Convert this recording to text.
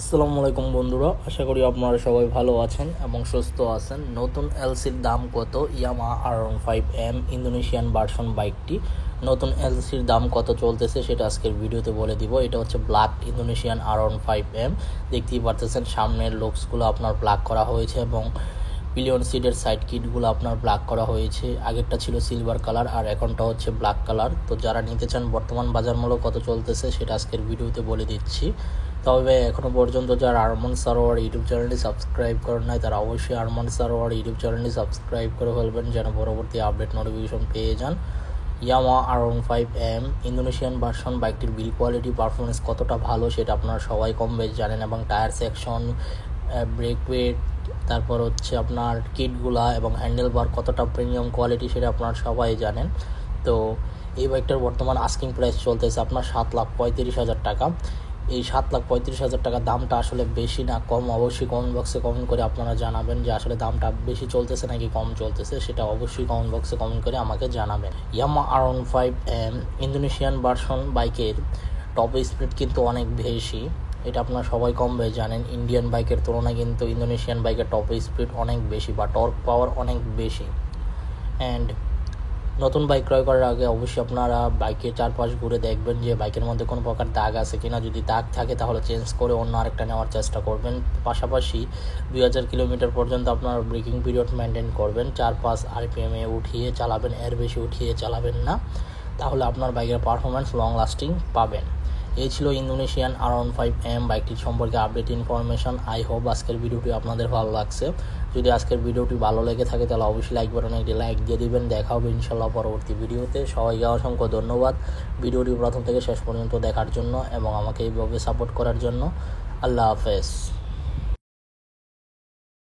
আসসালামু আলাইকুম বন্ধুরা, আশা করি আপনারা সবাই ভালো আছেন এবং সুস্থ আছেন। নতুন এলসির দাম কত? ইয়ামাহা R15M ইন্দোনেশিয়ান ভার্সন বাইকটি নতুন এলসির দাম কত চলতেছে সেটা আজকের ভিডিওতে বলে দিব। এটা হচ্ছে ব্ল্যাক ইন্দোনেশিয়ান R15M। দেখতেই পারতেছেন সামনের লুকসগুলো আপনার ব্ল্যাক করা হয়েছে এবং পিলিয়ন সিটের সাইড কিটগুলো আপনার ব্ল্যাক করা হয়েছে। আগেরটা ছিল সিলভার কালার আর এখনটা হচ্ছে ব্ল্যাক কালার। তো যারা নিতে চান বর্তমান বাজার মূল্য কত চলতেছে সেটা আজকের ভিডিওতে বলে দিচ্ছি। তবে এখনও পর্যন্ত যারা আরমান সারোয়ার ইউটিউব চ্যানেলটি সাবস্ক্রাইব করেন নাই তারা অবশ্যই আরমান সারোয়ার ইউটিউব চ্যানেলটি সাবস্ক্রাইব করে ফেলবেন যেন পরবর্তী আপডেট নোটিফিকেশন পেয়ে যান। ইয়ামাহা R15M ইন্দোনেশিয়ান ভার্সন বাইকটির বিল্ড কোয়ালিটি পারফরমেন্স কতটা ভালো সেটা আপনারা সবাই কম বেশ জানেন এবং টায়ার সেকশন, ব্রেক ওয়েট, তারপর হচ্ছে আপনার কিটগুলা এবং হ্যান্ডেল বার কতটা প্রিমিয়াম কোয়ালিটি সেটা আপনারা সবাই জানেন। তো এই বাইকটার বর্তমান আস্কিং প্রাইস চলতেছে আপনার 7,35,000 টাকা। এই 7,35,000 টাকা দামটা আসলে বেশি না কম? অবশ্যই কমেন্ট বক্সে কমেন্ট করে আপনারা জানাবেন যে আসলে দামটা বেশি চলতেছে নাকি কম চলতেছে, সেটা অবশ্যই কমেন্ট বক্সে কমেন্ট করে আমাকে জানাবেন। ইয়ামাহা R15M ইন্দোনেশিয়ান ভার্সন বাইকের টপ স্পিড কিন্তু অনেক বেশি, এটা আপনারা সবাই কম বেশি জানেন। ইন্ডিয়ান বাইকের তুলনায় কিন্তু ইন্দোনেশিয়ান বাইকের টপ স্পিড অনেক বেশি বা টর্ক পাওয়ার অনেক বেশি। অ্যান্ড নতুন বাইক ক্রয় করার আগে অবশ্যই আপনারা বাইকের চারপাশ ঘুরে দেখবেন যে বাইকের মধ্যে কোনো প্রকার দাগ আছে কিনা। যদি দাগ থাকে তাহলে চেঞ্জ করে অন্য আরেকটা নেওয়ার চেষ্টা করবেন। পাশাপাশি 2000 কিলোমিটার পর্যন্ত আপনার ব্রেকিং পিরিয়ড মেনটেন করবেন। 4-5 RPM-এ উঠিয়ে চালাবেন, এর বেশি উঠিয়ে চালাবেন না, তাহলে আপনার বাইকের পারফরমেন্স লং লাস্টিং পাবেন। এই ছিল ইন্দোনেশিয়ান R15M বাইকটির সম্পর্কে আপডেট ইনফরমেশন। আই হোপ আজকের ভিডিওটি আপনাদের ভালো লাগছে। যদি আজকের ভিডিওটি ভালো লেগে থাকে তাহলে অবশ্যই লাইক বাটনে একটি লাইক দিয়ে দিবেন। দেখা হবে ইনশাল্লাহ পরবর্তী ভিডিওতে। সবাইকে অসংখ্য ধন্যবাদ ভিডিওটি প্রথম থেকে শেষ পর্যন্ত দেখার জন্য এবং আমাকে এইভাবে সাপোর্ট করার জন্য। আল্লাহ হাফেজ।